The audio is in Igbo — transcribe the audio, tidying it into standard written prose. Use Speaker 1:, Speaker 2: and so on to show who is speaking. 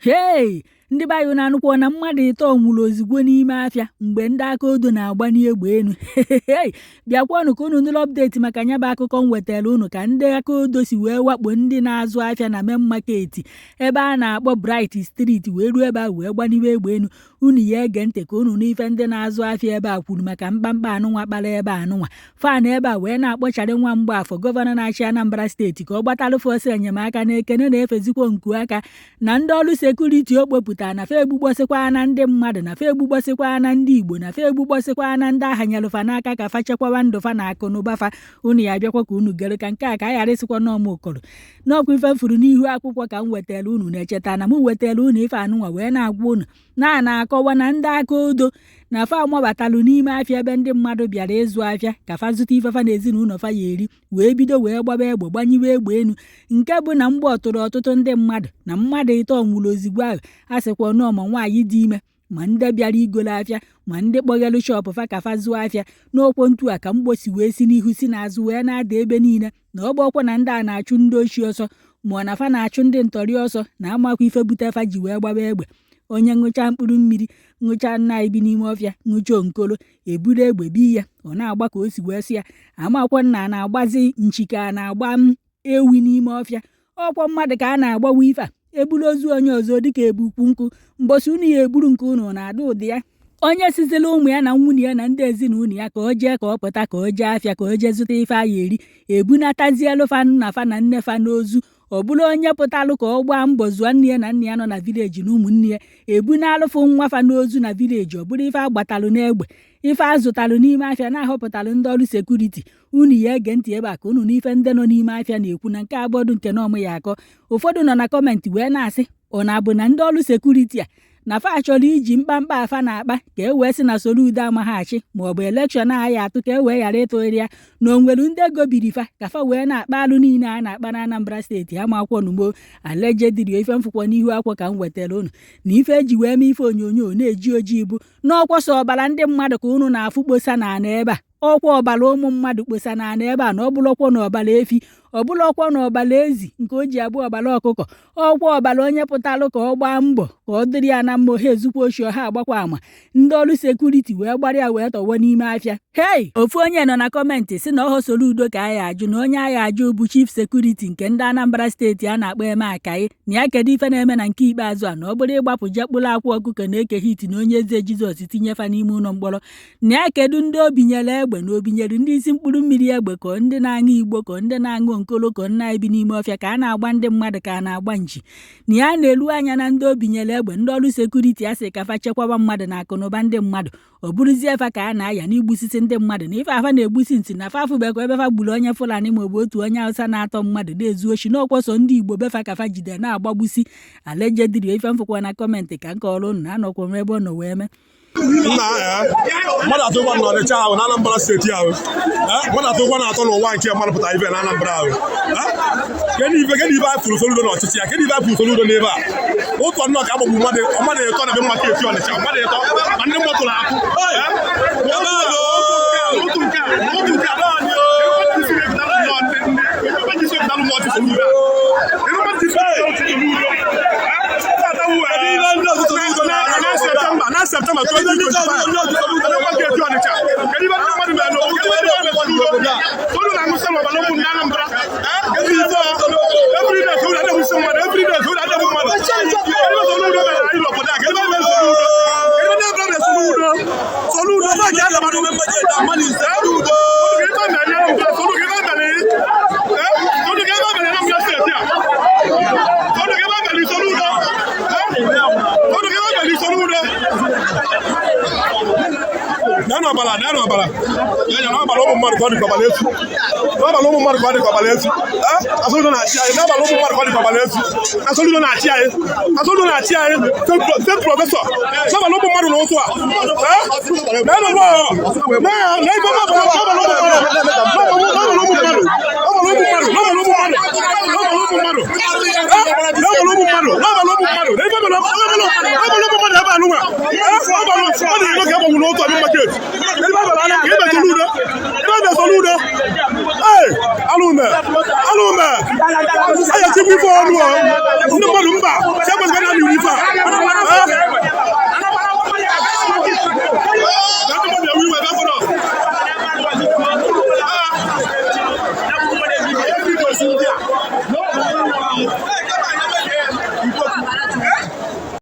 Speaker 1: Hey, ndị be anyị na-anụkwa na mmadụ ịtọ nwụrụ ozugbo n'ime afịa mgbe ndị aka odo na-agbani egbe enu. Bịakwanụ ka unu nụrụ ọpdeti maka nya bụ akụkọ m wetara unu ka ndị aka odo si wee wakpo ndị na-azụ afịa na main market ebe a na-akpọ Bright Street wee ruo ebe a wee gbaniwe egbe enu. Unu ya ege ntị ka unu n'ife ndị na-azụ afịa ebe a kwuru maka mkpamkpa anụnwa kpara ebe anụnwa. Fan ebe a wee na-akpọchara nwa Mgbafọ gọvanọ na-achị Anambra steeti ka ọ gbatalụfe ọsọ enyemaka na ekene na-efezikwo nku aka na ndị ọrụ sekuriti o kpopụta na fe egbugbosikwa na ndị mmadụ na fe egbugbosikwa na ndị Igbo na fe egbugbosikwa na ndị agha nyelụfa n'aka ka fa chekwawa ndụfa na akụ na ụbafa. Unu ya bịakwa ka unu gere ka nke a ka a ghara ịsịkwa n'ọma ụkọrọ n'ọkwa ife mfuru n'ihu akwụkwọ ka m wetara unu na-echeta na m wetara unu ife anụnwa wee na-agwa unu na-akọwa na ndị aka odo na fa amabatalụ n'ime afịa ebe ndị mmadụ bịara ịzụ afịa ka fa zụta ifefa na ezinụlọ fa ya eri wee bido wee gbaba egbe gbanyiwe egbe enu nke bụ na mgbe ọtụrụ ọtụtụ ndị mmadụ na mmadụ ịtọ nwụrụ ozigbo ahụ a sịkwa n'ọma nwaanyị dị ime ma ndị bịara igolo afịa ma ndị kpọghelụ shọpụ fa ka fa zụọ afịa n'okwo ntu a ka mgbosi wee si n'ihu si n'azụ wee na-ada ebe niile na ọ gbọkwa na ndị a na-achụ ndị ochi ọsọ ma na fa na-achụ ndị ntọrị ọsọ na amakwa ife bute fa ji wee gbaba egbe. Onye ṅụcha mkpụrụ mmiri ṅụcha nna ibi n'ime ọfịa ṅụcha onkolo eburu egbe bi ya ọ na-agba ka o si wee sị ya amakwa nna na-agbazi nchika na-agba ewi n'ime ọfịa ọkwa mmadụ ka a na-agbawa ife a eburu ozu onye ọzọ dịka ebukwu nkụ mbosi unu ya egburu nke unu na-ada ụdị ya. Onye sizila ụmụ ya na nwunye ya na ndị ezinụlọ ya ka o jee ka ọ pụta ka o jee afịa ka o jee zụta ife a ya eri ebunatazielu fa nna fa na nne fa n'ozu ọ bụrụ onye pụtalụ ka ọ gbaa mbọ zụọ nne ya na nna ya nọ na vileji na ụmụnne ya ebunalụfụ nwa fa n'ozu na vileji ọ bụrụ ife agbatalụ n'egbe ife azụtalụ n'ime afịa na-ahọpụtalụ ndị ọrụ sekuriti. Unu ya ege ntị ebe a ka unu n'ife ndị nọ n'ime afịa na-ekwu na nke abọdụ nke na ọmụ ya akọ. Ụfọdụ nọ na kọmentị wee na-asị ọ na-abụ na ndị ọrụ sekuriti a na fa chọrọ iji mkpamkpa afa na-akpa ka e wee sị na Soludo amaghachi maọbụ elekshọn agha ya atụ ka e wee ghara ịtụgharị ya na onwere ndị ego biri fa ka fa wee na-akpa alụ niile a na-akpa na Anambra steeti amakwọ n'ugbo alejediri ife mfụkwọ n'ihu akwọ ka m wetara unu na ife eji wee mee ife onyonyo na-eji ojii bụ n'ọkwọsọ ọbara ndị mmadụ ka unu na-afụ kposa na ana ebe a ọkwa ọbara ụmụ mmadụ kposa na ana ebe a na ọbụlọkwọ na ọbara efi ọbụlọkwọ na ọbara ezi nke o ji abụ ọbara ọkụkọ ọkwa ọbara onye pụtalụ ka ọ gbaa mbọ ka ọ dịrị ya na mma ohe ezukwa oshi ọha agbakwa ama ndị ọrụ sekuriti wee gbara ya wee tọwa n'ime afịa. Hei, ofu onye nọ na kọmentị si na ọhọ Soludo ka agha ajụ na onye agha ajụ bụ chief sekuriti nke ndị Anambra steeti a na-akpọ Eme Akayi na ya kedu ife na-eme na nke ikpeazụ a na ọ bụrụ ịgbapụ jekpụrụ akwa ọkụkọ na-eke hiti na onye eze Jizọs tinyefa n'ime ụlọ mkpọrọ na ya kedu ndị obinyere egbe na obinyere ndị isi mkpụrụ mmiri egbe ka ndị na-aṅụ igbo ka ndị na-aṅụ nkolo ka nna ebi n'ime ọfịa ka a na-agba ndị mmadụ ka a na-agba nji na ya na-elu anya na ndị obinyere egbe ndị ọrụ sekuriti a sị ka fa chekwaba mmadụ na akụnụba ndị mmadụ ọ bụrụzie fa ka a na-aya n'igbusisi ndị mmadụ na ife afa na-egbusi ntị na fa afụbekwa ebe fa gburu onye Fulani maọbụ otu onye Hausa na-atọ mmadụ na-ezu ochi n'ọkwọsọ ndị Igbo befa ka fa jide na-agbagbusi alejediri ife mfụkwa na kọmentị ka nke ọrụ unu na-anọkwa m ebe ọ nọ wee mee
Speaker 2: nna ya mmadụ atụkwa na Ọnịcha ahụ na Anambra steeti ahụ mmadụ atụkwa na-atọ n'ụwa nke mmadụ pụtara ibe na Anambra ahụ kedụ ibe anyị fụrụ Soludo n'ọchịchị ya kedụ ibe anyị fụrụ Soludo n'ebe a otu ọnụ ka agbagbu mmadụ ịtọ na ebe mmadụ eti Ọnịcha mmadụ ịtọ ma ndị mmadụ na-akụ otu nke September 2025 n'abalị ụmụ mmadụ ka ọ dị ka ọbara efu Soludo na-achị anyị n'abalị ụmụ mmadụ ka ọ dị ka ọbara efu Soludo na-achị anyị steeti prọfesọ n'abalị ụmụ mmadụ na ụtụ a Soludo alume aya chikwu ife ọnụ ndị mmadụ mba chekwa na urife echi